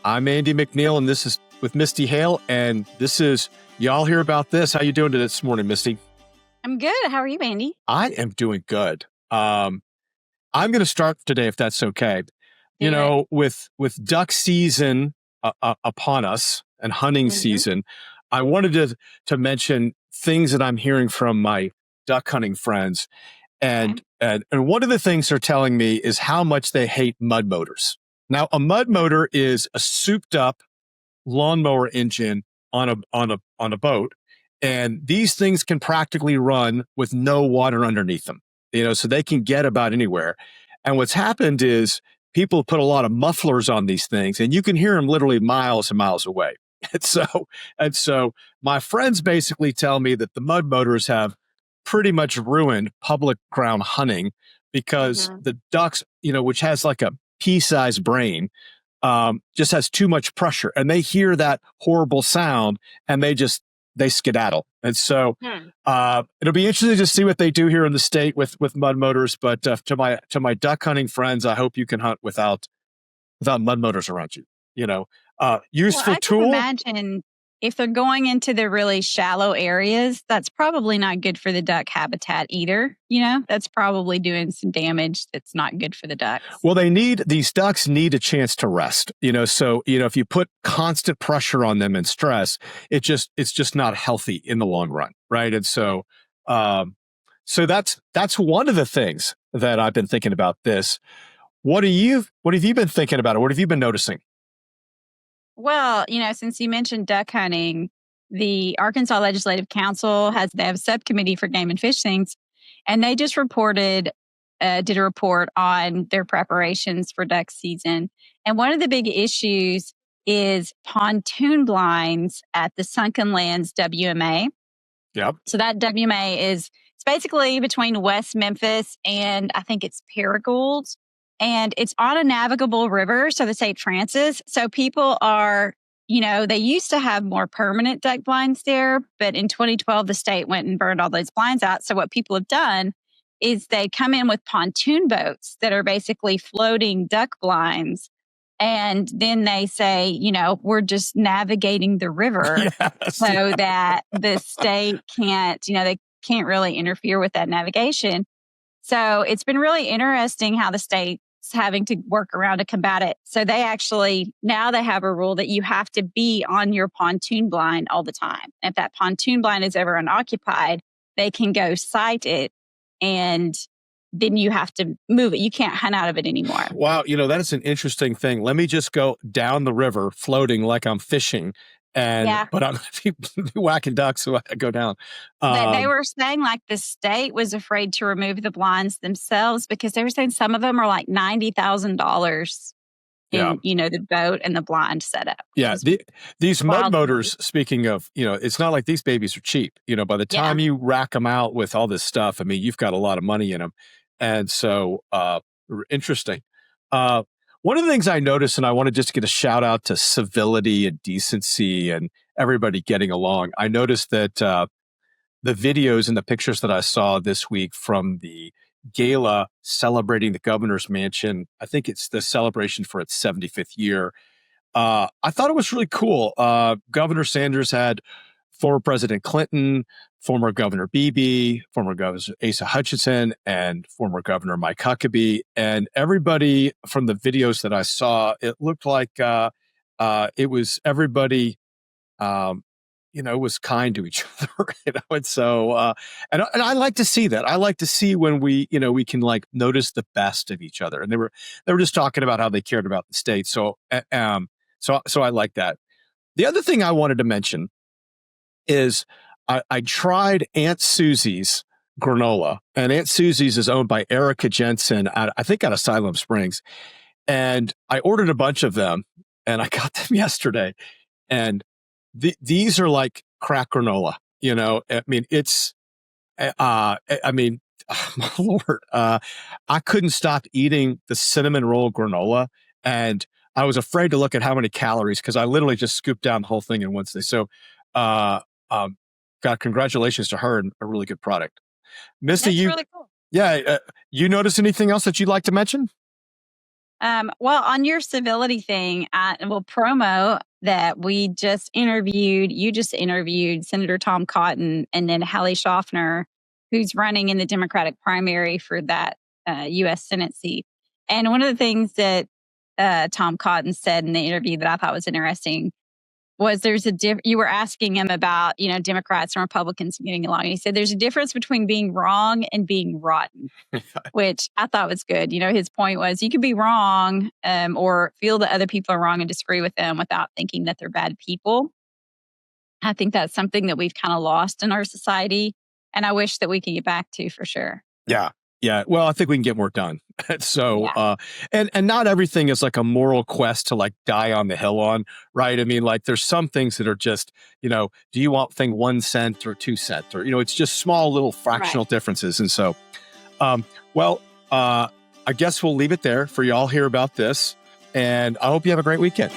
I'm Andy McNeil, and this is with Misty Hale, and this is Y'all Hear About This. How you doing this morning, Misty? I'm good. How are you, Andy? I am doing good. I'm going to start today, if that's okay. With duck season upon us and hunting season, I wanted to mention things that I'm hearing from my duck hunting friends. And one of the things they're telling me is how much they hate mud motors. Now, a mud motor is a souped up lawnmower engine on a boat, and these things can practically run with no water underneath them. So they can get about anywhere. And what's happened is people put a lot of mufflers on these things, and you can hear them literally miles and miles away. And so my friends basically tell me that the mud motors have pretty much ruined public ground hunting because the ducks, which has like a pea-sized brain, just has too much pressure, and they hear that horrible sound and they skedaddle. And so it'll be interesting to see what they do here in the state with mud motors. But to my duck hunting friends, I hope you can hunt without mud motors around you. Useful tool. I can imagine if they're going into the really shallow areas, that's probably not good for the duck habitat either. That's probably doing some damage that's not good for the ducks. Well, these ducks need a chance to rest, so, if you put constant pressure on them and stress, it's just not healthy in the long run. Right. And so, that's one of the things that I've been thinking about this. What have you been thinking about it? What have you been noticing? Well, since you mentioned duck hunting, the Arkansas Legislative Council they have a subcommittee for game and fish things, and they just did a report on their preparations for duck season. And one of the big issues is pontoon blinds at the Sunken Lands WMA. Yep. So that WMA it's basically between West Memphis and I think it's Paragould. And it's on a navigable river, so the St. Francis. So people are, they used to have more permanent duck blinds there, but in 2012, the state went and burned all those blinds out. So what people have done is they come in with pontoon boats that are basically floating duck blinds. And then they say, we're just navigating the river so that the state they can't really interfere with that navigation. So it's been really interesting how the state's having to work around to combat it. So they have a rule that you have to be on your pontoon blind all the time. If that pontoon blind is ever unoccupied, they can go sight it, and then you have to move it. You can't hunt out of it anymore. Wow. That is an interesting thing. Let me just go down the river floating like I'm fishing. But I'm going to be whacking ducks so I go down. They were saying like the state was afraid to remove the blinds themselves because they were saying some of them are like $90,000 in, the boat and the blind setup. Yeah. These mud motors, speaking of, it's not like these babies are cheap. By the time you rack them out with all this stuff, I mean, you've got a lot of money in them. And so, interesting. One of the things I noticed, and I want to just get a shout out to civility and decency and everybody getting along. I noticed that the videos and the pictures that I saw this week from the gala celebrating the governor's mansion, I think it's the celebration for its 75th year. I thought it was really cool. Governor Sanders had former President Clinton, former Governor Beebe, former Governor Asa Hutchinson, and former Governor Mike Huckabee. And everybody from the videos that I saw, it looked like it was everybody, was kind to each other. And so, and I like to see that. I like to see when we can like notice the best of each other. And they were just talking about how they cared about the state. So I like that. The other thing I wanted to mention is I tried Aunt Suzy's granola, and Aunt Suzy's is owned by Erica Jensen, I think out of Siloam Springs. And I ordered a bunch of them, and I got them yesterday. And these are like crack granola, I mean, it's, my Lord, I couldn't stop eating the cinnamon roll granola, and I was afraid to look at how many calories because I literally just scooped down the whole thing in one day. So, God, congratulations to her and a really good product. Misty, That's really cool. Yeah. You notice anything else that you'd like to mention? Well, on your civility thing, will promo that you just interviewed Senator Tom Cotton and then Hallie Shoffner, who's running in the Democratic primary for that U.S. Senate seat. And one of the things that Tom Cotton said in the interview that I thought was interesting was you were asking him about, Democrats and Republicans getting along. And he said there's a difference between being wrong and being rotten, which I thought was good. His point was you could be wrong or feel that other people are wrong and disagree with them without thinking that they're bad people. I think that's something that we've kind of lost in our society. And I wish that we could get back to for sure. Yeah. Yeah. Well, I think we can get more done. So, Yeah. And not everything is like a moral quest to like die on the hill on, right? I mean, like there's some things that are just, do you want thing 1 cent or 2 cents or, it's just small little fractional differences. And so, I guess we'll leave it there for y'all hear about this. And I hope you have a great weekend.